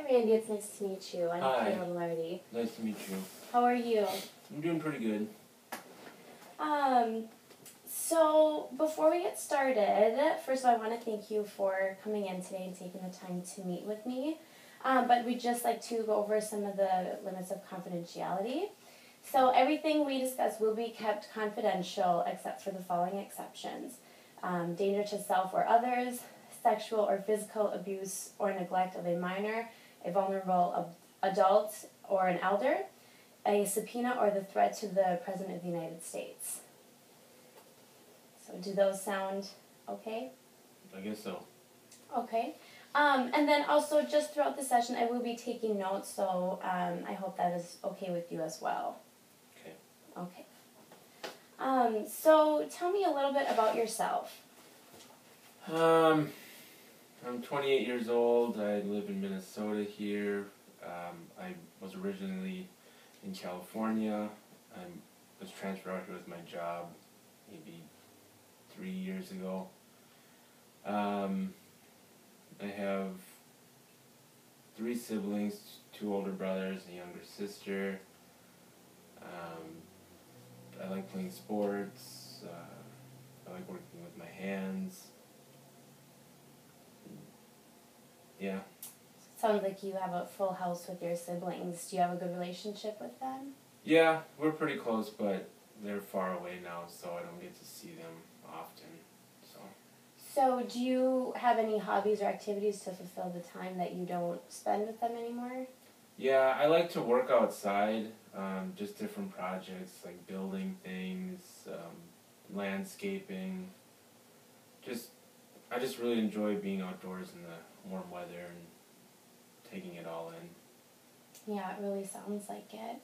Randy, it's nice to meet you. I'm Hi. Kayla Lardy. Nice to meet you. How are you? I'm doing pretty good. So before we get started, first of all, I want to thank you for coming in today and taking the time to meet with me. But we'd just like to go over some of the limits of confidentiality. So everything we discuss will be kept confidential except for the following exceptions. Danger to self or others, sexual or physical abuse or neglect of a minor, a vulnerable adult or an elder, a subpoena or the threat to the President of the United States. So do those sound okay? I guess so. Okay. And then also just throughout the session I will be taking notes, so I hope that is okay with you as well. Okay. Okay. So tell me a little bit about yourself. I'm 28 years old. I live in Minnesota here. I was originally in California. I was transferred out here with my job maybe 3 years ago. I have 3 siblings, 2 older brothers, a younger sister. I like playing sports. I like working with my hands. Yeah. Sounds like you have a full house with your siblings. Do you have a good relationship with them? Yeah, we're pretty close, but they're far away now, so I don't get to see them often. So do you have any hobbies or activities to fulfill the time that you don't spend with them anymore? Yeah, I like to work outside, just different projects like building things, landscaping. I just really enjoy being outdoors in the warm weather and taking it all in. Yeah, it really sounds like it.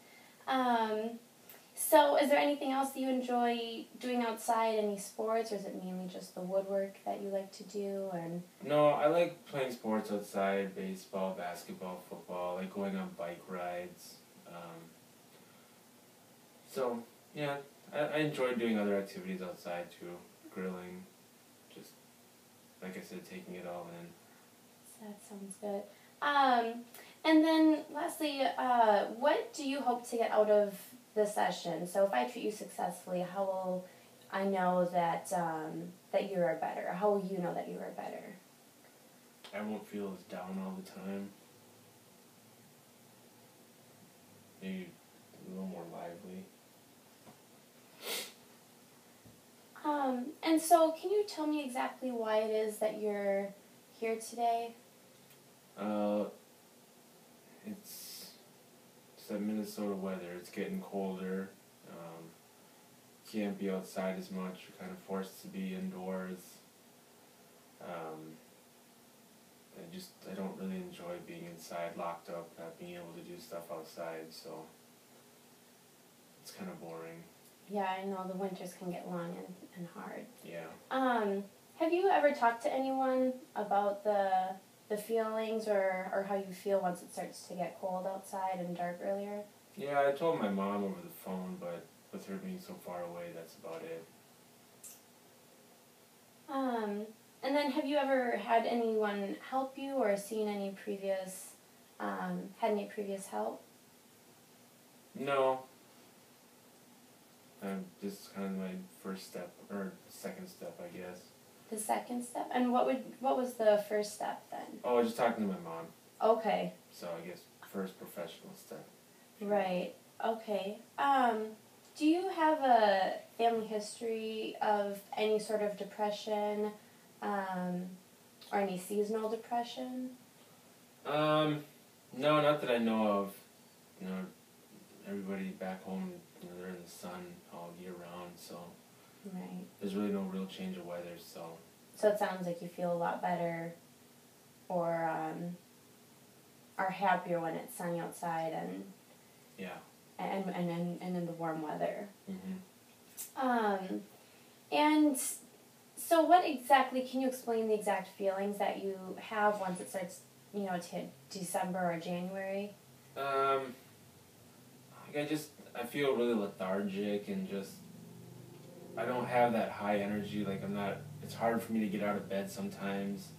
So is there anything else that you enjoy doing outside, any sports, or is it mainly just the woodwork that you like to do? No, I like playing sports outside, baseball, basketball, football. I like going on bike rides. So, yeah, I enjoy doing other activities outside too, grilling, just, like I said, taking it all in. That sounds good. And then lastly, what do you hope to get out of the session? So if I treat you successfully, how will I know that that you are better? How will you know that you are better? I won't feel as down all the time. Maybe a little more lively. And so can you tell me exactly why it is that you're here today? It's that Minnesota weather. It's getting colder. Can't be outside as much. You're kind of forced to be indoors. I don't really enjoy being inside, locked up, not being able to do stuff outside, so it's kind of boring. Yeah, I know the winters can get long and hard. Yeah. Have you ever talked to anyone about the feelings or how you feel once it starts to get cold outside and dark earlier? Yeah, I told my mom over the phone, but with her being so far away, that's about it. And then have you ever had anyone help you or seen any previous, had any previous help? No. This is kind of my first step, or second step, I guess. The second step? And what was the first step then? Oh, I was just talking to my mom. Okay. So I guess first professional step. Right. Okay. Do you have a family history of any sort of depression, or any seasonal depression? No, not that I know of. You know, everybody back home, they're in the sun all year round, so Right. there's really no real change of weather, so. So it sounds like you feel a lot better, or are happier when it's sunny outside and Yeah. and in the warm weather. Mhm. And so what exactly, can you explain the exact feelings that you have once it starts, to December or January? I feel really lethargic and I don't have that high energy, it's hard for me to get out of bed sometimes.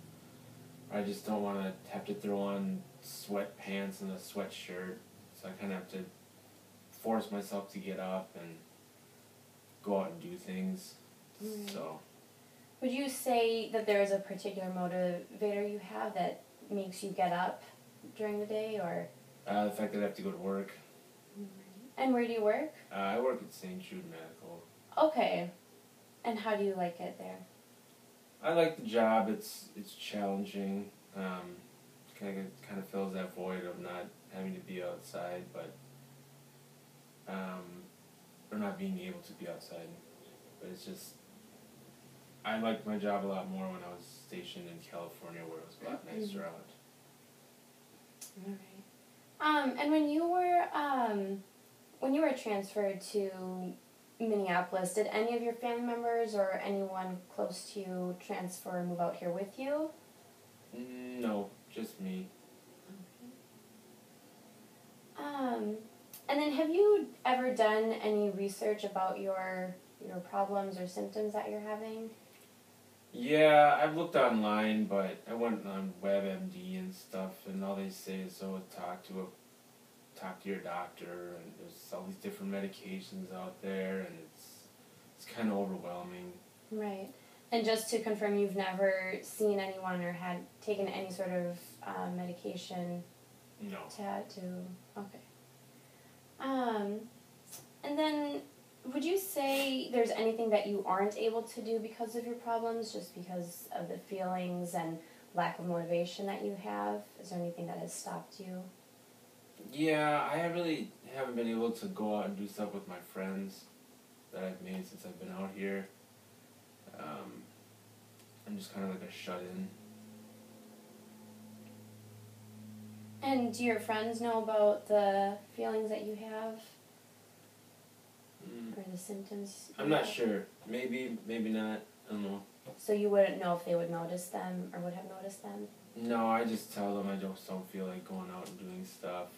I just don't want to have to throw on sweatpants and a sweatshirt, so I kind of have to force myself to get up and go out and do things. Mm. So. Would you say that there is a particular motivator you have that makes you get up during the day, or? The fact that I have to go to work. And where do you work? I work at St. Jude Medical. Okay. And how do you like it there? I like the job. It's challenging. Kind of fills that void of not having to be outside, but or not being able to be outside. But it's just, I liked my job a lot more when I was stationed in California, where it was a lot nicer out. All right. And when you were transferred to Minneapolis, did any of your family members or anyone close to you transfer or move out here with you? No, just me. Okay. And then have you ever done any research about your problems or symptoms that you're having? Yeah, I've looked online, but I went on WebMD and stuff, and all they say is, talk to your doctor, and there's all these different medications out there, and it's kind of overwhelming. Right. And just to confirm, you've never seen anyone or had taken any sort of medication? No. Okay. And then would you say there's anything that you aren't able to do because of your problems, just because of the feelings and lack of motivation that you have? Is there anything that has stopped you? Yeah, I really haven't been able to go out and do stuff with my friends that I've made since I've been out here. I'm just kind of like a shut-in. And do your friends know about the feelings that you have? Or the symptoms? I'm not sure. Maybe not. I don't know. So you wouldn't know if they would notice them or would have noticed them? No, I just tell them I just don't feel like going out and doing stuff.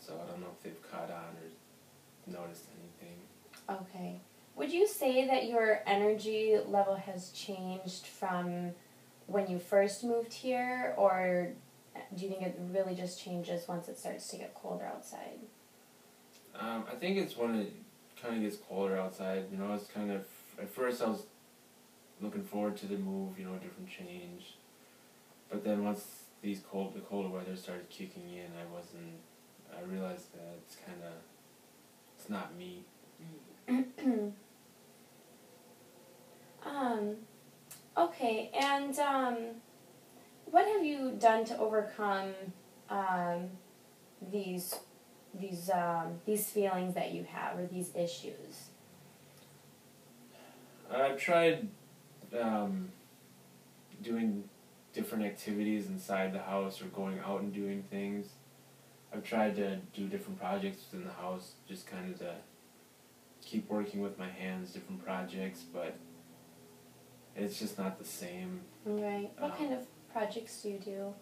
So I don't know if they've caught on or noticed anything. Okay. Would you say that your energy level has changed from when you first moved here, or do you think it really just changes once it starts to get colder outside? I think it's when it kind of gets colder outside. It's kind of, at first I was looking forward to the move, a different change. But then once the colder weather started kicking in, I realized that it's not me. Okay, and what have you done to overcome these feelings that you have, or these issues? I've tried doing different activities inside the house or going out and doing things. I've tried to do different projects within the house, just kind of to keep working with my hands, different projects, but it's just not the same. Right. What kind of projects do you do?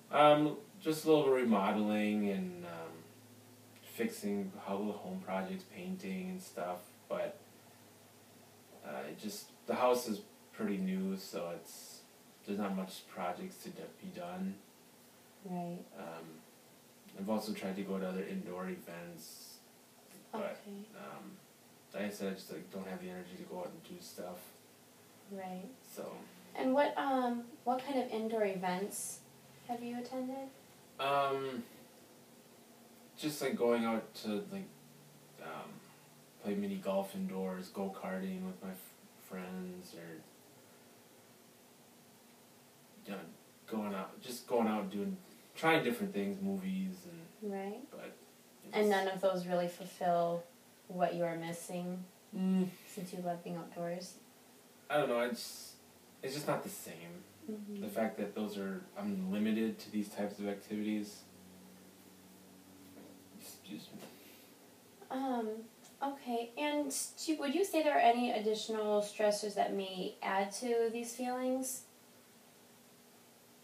Just a little remodeling and fixing little home projects, painting and stuff, but the house is pretty new, so there's not much projects to be done. Right. I've also tried to go to other indoor events, but like I said, I just don't have the energy to go out and do stuff. Right. So. And what kind of indoor events have you attended? Just like going out to play mini golf indoors, go karting with my friends, or going out and trying different things, movies and. Right. But. And none of those really fulfill what you are missing since you love being outdoors. I don't know. It's just not the same. Mm-hmm. The fact that I'm limited to these types of activities. Excuse me. Okay, and would you say there are any additional stressors that may add to these feelings?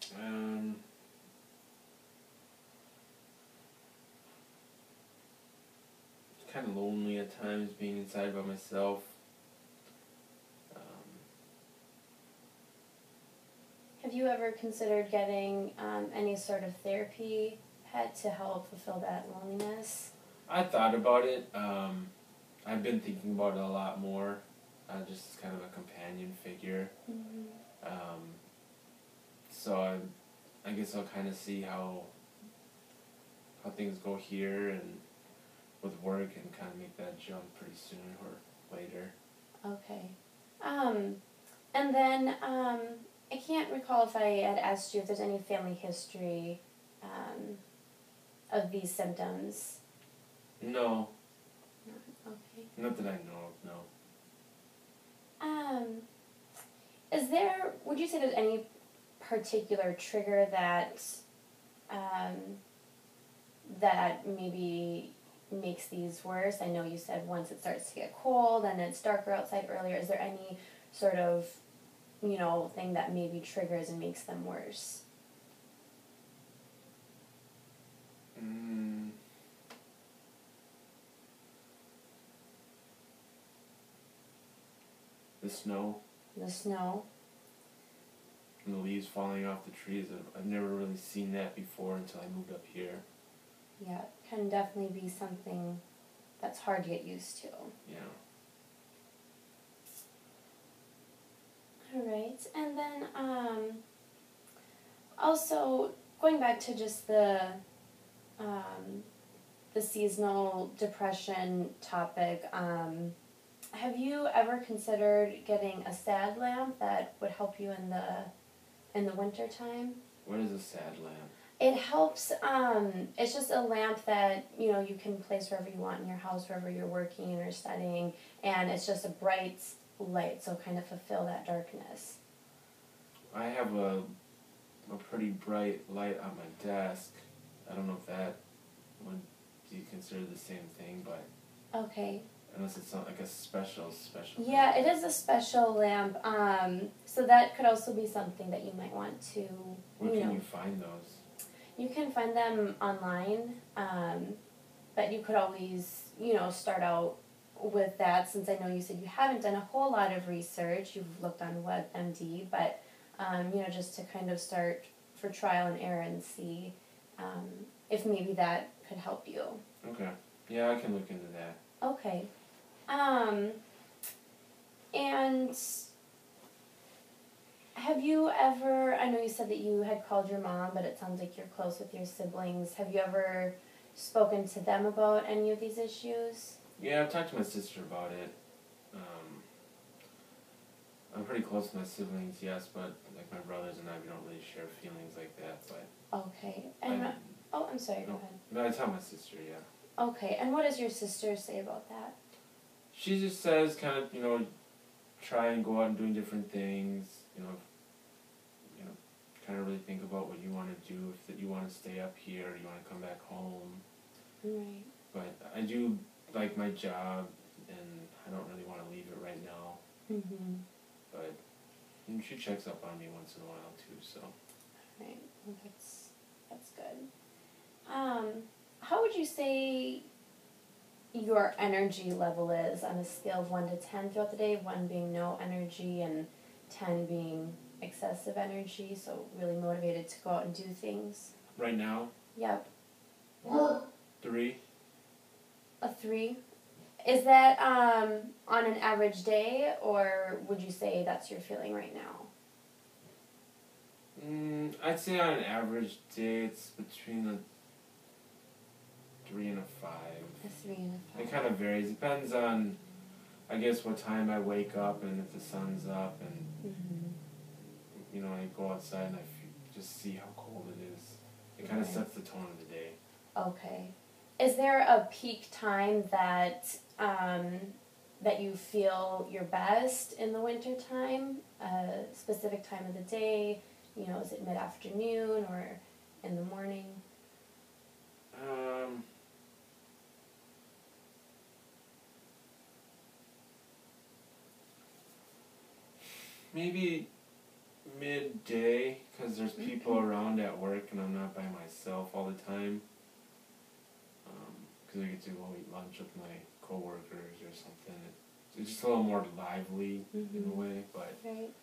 It's kind of lonely at times being inside by myself. Have you ever considered getting any sort of therapy pet to help fulfill that loneliness? I thought about it. I've been thinking about it a lot more. Just as kind of a companion figure. Mm-hmm. So I guess I'll kind of see how things go here and with work and kind of make that jump pretty soon or later. Okay. And then I can't recall if I had asked you if there's any family history of these symptoms. No, Okay. not that I know of, no. Would you say there's any particular trigger that that maybe makes these worse? I know you said once it starts to get cold and it's darker outside earlier. Is there any sort of, thing that maybe triggers and makes them worse? The snow The snow? and the leaves falling off the trees. I've never really seen that before until I moved up here. Yeah, can definitely be something that's hard to get used to. Yeah. All right, and then also going back to just the seasonal depression topic. Have you ever considered getting a sad lamp that would help you in the winter time? What is a sad lamp? It helps. It's just a lamp that you can place wherever you want in your house, wherever you're working or studying, and it's just a bright light, so kind of fulfill that darkness. I have a pretty bright light on my desk. I don't know if that would be considered the same thing, but Okay. unless it's not like a special. Yeah, it is a special lamp. So that could also be something that you might want to. Where can you find those? You can find them online, but you could always, start out with that, since I know you said you haven't done a whole lot of research. You've looked on WebMD, but, just to kind of start for trial and error and see if maybe that could help you. Okay. Yeah, I can look into that. Okay. And have you ever, I know you said that you had called your mom, but it sounds like you're close with your siblings. Have you ever spoken to them about any of these issues? Yeah, I've talked to my sister about it. I'm pretty close with my siblings, yes, but like my brothers and I, we don't really share feelings like that. But Okay. And I'm sorry. Go ahead. But I tell my sister, yeah. Okay. And what does your sister say about that? She just says kind of, try and go out and doing different things, kind of really think about what you want to do, if that you want to stay up here or you want to come back home. Right. But I do like my job, and I don't really want to leave it right now. Mm-hmm. But she checks up on me once in a while too, so. Right. Well, that's good. How would you say your energy level is on a scale of 1 to 10 throughout the day? 1 being no energy and 10 being excessive energy, so really motivated to go out and do things. Right now? Yep. 3. A 3? Is that on an average day, or would you say that's your feeling right now? I'd say on an average day it's between a 3 and a 5. A 3 and a 5. It kind of varies. Depends on, I guess, what time I wake up and if the sun's up, and I go outside and just see how cold it is. It kind of sets the tone of the day. Okay. Is there a peak time that that you feel your best in the winter time? A specific time of the day? Is it mid-afternoon or in the morning? Maybe midday, because there's people around at work and I'm not by myself all the time. Because I get to go eat lunch with my coworkers or something. It's just a little more lively in a way, but right.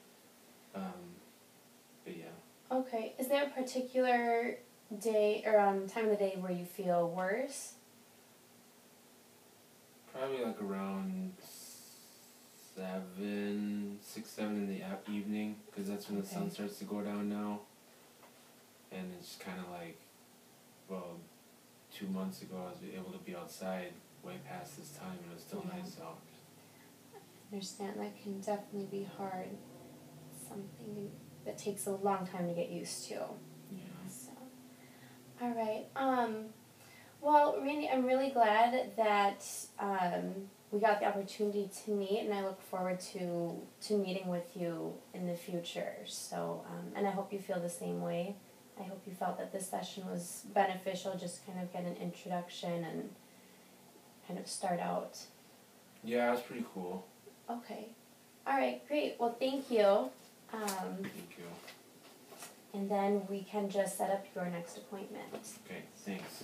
yeah. Okay. Is there a particular day or time of the day where you feel worse? Probably like around 6, 7 in the evening, because that's when the sun starts to go down now. And it's kind of like, well, 2 months ago I was able to be outside way past this time and it was still nice out. I understand that can definitely be hard. Something that takes a long time to get used to. Yeah. So, all right. Well, Randy, I'm really glad that we got the opportunity to meet, and I look forward to meeting with you in the future. So, and I hope you feel the same way. I hope you felt that this session was beneficial, just kind of get an introduction and kind of start out. Yeah, it was pretty cool. Okay. All right, great. Well, thank you. Thank you. And then we can just set up your next appointment. Okay, thanks.